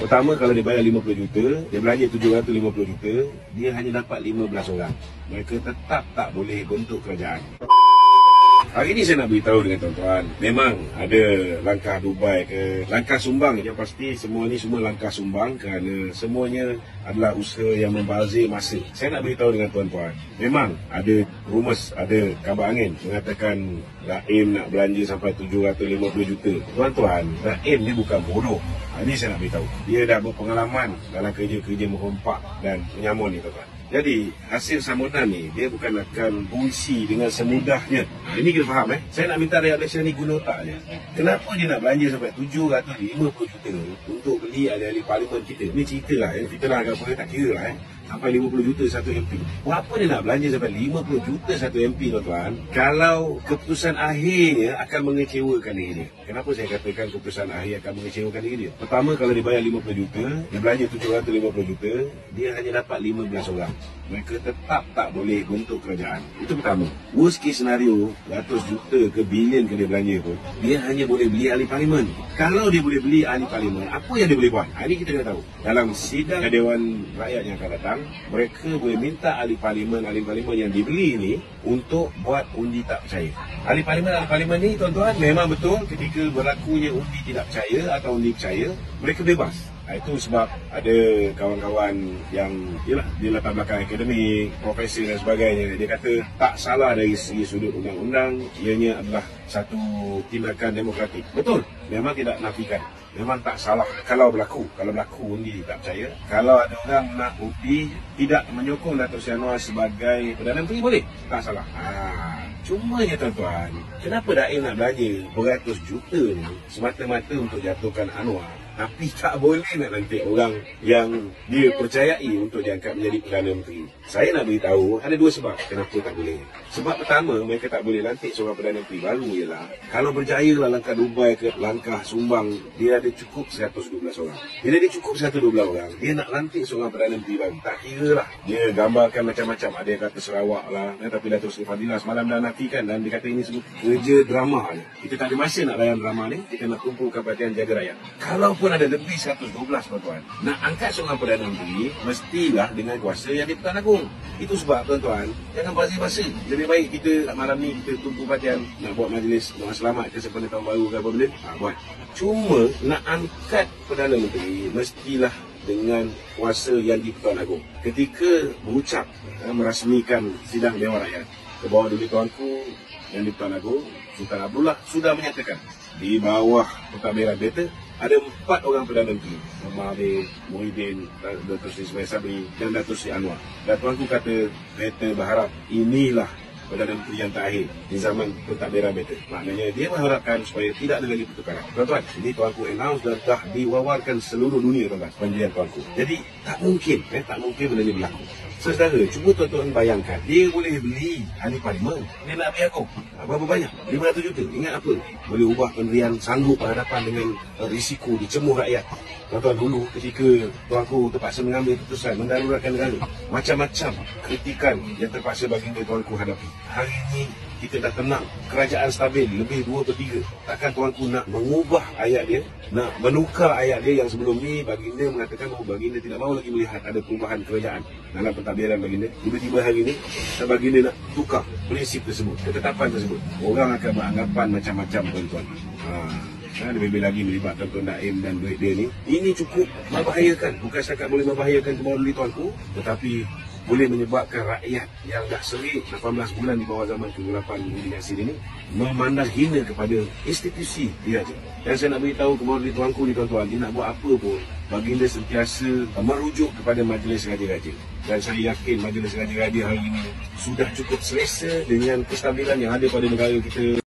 Pertama, kalau dia bayar 50 juta, dia belanja 750 juta, dia hanya dapat 15 orang. Mereka tetap tak boleh bentuk kerajaan. Hari ini saya nak beritahu dengan tuan-tuan, memang ada langkah Dubai ke, langkah sumbang. Yang pasti semua ni semua langkah sumbang kerana semuanya adalah usaha yang membazir masa. Saya nak beritahu dengan tuan-tuan, memang ada rumus, ada kabar angin mengatakan Raim nak belanja sampai 750 juta. Tuan-tuan, Raim ni bukan bodoh. Ini saya nak beritahu. Dia dah berpengalaman dalam kerja-kerja merompak dan menyamun ni tuan-tuan. Jadi hasil sambutan ni dia bukan akan fungsi dengan semudahnya. Ini kita faham Saya nak minta rakyat Malaysia ni guna otak je. Kenapa dia nak belanja sampai 750 juta untuk beli ahli-ahli parlimen kita? Ni cerita lah kita nak agak boleh tak kira lah sampai 50 juta satu MP. Berapa dia nak belanja sampai 50 juta satu MP tuan-tuan? Kalau keputusan akhirnya akan mengecewakan diri dia. Kenapa saya katakan keputusan akhir akan mengecewakan diri dia? Pertama, kalau dia bayar 50 juta, dia belanja 750 juta, dia hanya dapat 15 orang. Mereka tetap tak boleh bentuk kerajaan. Itu pertama. Worst case scenario, ratus juta ke bilion ke dia belanja pun, dia hanya boleh beli ahli parlimen. Kalau dia boleh beli ahli parlimen, apa yang dia boleh buat? Ini kita kena tahu. Dalam sidang Dewan Rakyat yang akan datang, mereka boleh minta ahli parlimen yang dibeli ini untuk buat undi tak percaya. Ahli parlimen ni tuan-tuan, memang betul ketika berlakunya undi tidak percaya atau undi percaya, mereka bebas. Itu sebab ada kawan-kawan yang di latar belakang akademik, profesor dan sebagainya. Dia kata tak salah dari segi sudut undang-undang, ianya adalah satu tindakan demokratik. Betul, memang tidak nafikan. Memang tak salah kalau berlaku undi tak percaya. Kalau ada orang nak undi tidak menyokong Datuk Seri Anwar sebagai Perdana Menteri, boleh, tak salah. Cuma ya tuan-tuan, kenapa Raim nak belanja beratus juta ni semata-mata untuk jatuhkan Anwar, tapi tak boleh nak lantik orang yang dia percayai untuk diangkat menjadi Perdana Menteri? Saya nak beritahu ada dua sebab kenapa tak boleh. Sebab pertama, mereka tak boleh lantik seorang Perdana Menteri baru ialah kalau berjaya lah langkah Dubai ke langkah sumbang, dia ada cukup 112 orang. Bila dia cukup 112 orang, dia nak lantik seorang Perdana Menteri baru, tak kira lah. Dia gambarkan macam-macam. Ada yang kata Sarawak lah, tapi Datuk Seri Fadilah semalam dah nafikan dan dia kata ini semua kerja drama ni. Kita tak ada masa nak layan drama ni, kita nak kumpulkan perhatian jaga rakyat. Kalaupun ada lebih 112 tuan-tuan, nak angkat seorang Perdana Menteri mestilah dengan kuasa yang di-Pertuan Agong. Itu sebab tuan-tuan, jangan basi-basi. Lebih baik kita malam ni kita tumpu perhatian nak buat majlis doa selamat ke sempena tahun baru ke apa benda, buat. Cuma nak angkat Perdana Menteri mestilah dengan kuasa yang di-Pertuan Agong. Ketika berucap merasmikan sidang Dewan Rakyat, ke bawah duli tuanku yang di-Pertuan Agong, Sultan Abdullah sudah menyatakan di bawah pentadbiran beta ada 4 orang Perdana Menteri, Mahathir, Muhyiddin, Datuk Seri Ismail Sabri dan Datuk Seri Anwar. Dan tuanku kata beta berharap inilah Perdana Menteri yang terakhir di zaman pentadbiran beta. Maknanya dia mengharapkan supaya tidak ada lagi pertukaran. Tuan-tuan, ini tuanku announce dan dah diwawarkan seluruh dunia tuan-tuan, pendirian tuanku. Jadi tak mungkin benda ini berlaku. Saudara, cuba tuan-tuan bayangkan, dia boleh beli ahli parlimen, dia nak beli aku berapa banyak? 500 juta. Ingat apa? Boleh ubah pendirian, sanggup berhadapan dengan risiko dicemuh rakyat. Tuan-tuan, dulu ketika tuanku terpaksa mengambil keputusan mendaruratkan negara, macam-macam kritikan yang terpaksa baginda tuanku hadapi. Hari ini kita dah tenang, kerajaan stabil, lebih 2/3. Takkan tuanku nak mengubah ayat dia, nak menukar ayat dia yang sebelum ni baginda mengatakan bahawa baginda tidak mahu lagi melihat ada perubahan kerajaan dalam pentadbiran baginda. Tiba-tiba hari ini baginda nak tukar prinsip tersebut, ketetapan tersebut. Orang akan beranggapan macam-macam tuan-tuan. Lebih-lebih lagi melibatkan Tuan Naim dan duit dia ni. Ini cukup membahayakan. Bukan setakat boleh membahayakan kebawah duli tuanku, tetapi boleh menyebabkan rakyat yang dah serik 18 bulan di bawah zaman kegelapan Budi Yassin ini memandang hina kepada institusi dia saja. Dan saya nak beritahu kepada duli tuanku ni tuan-tuan, dia nak buat apa pun, baginda sentiasa merujuk kepada majlis raja-raja. Dan saya yakin majlis raja-raja hari ini sudah cukup selesa dengan kestabilan yang ada pada negara kita.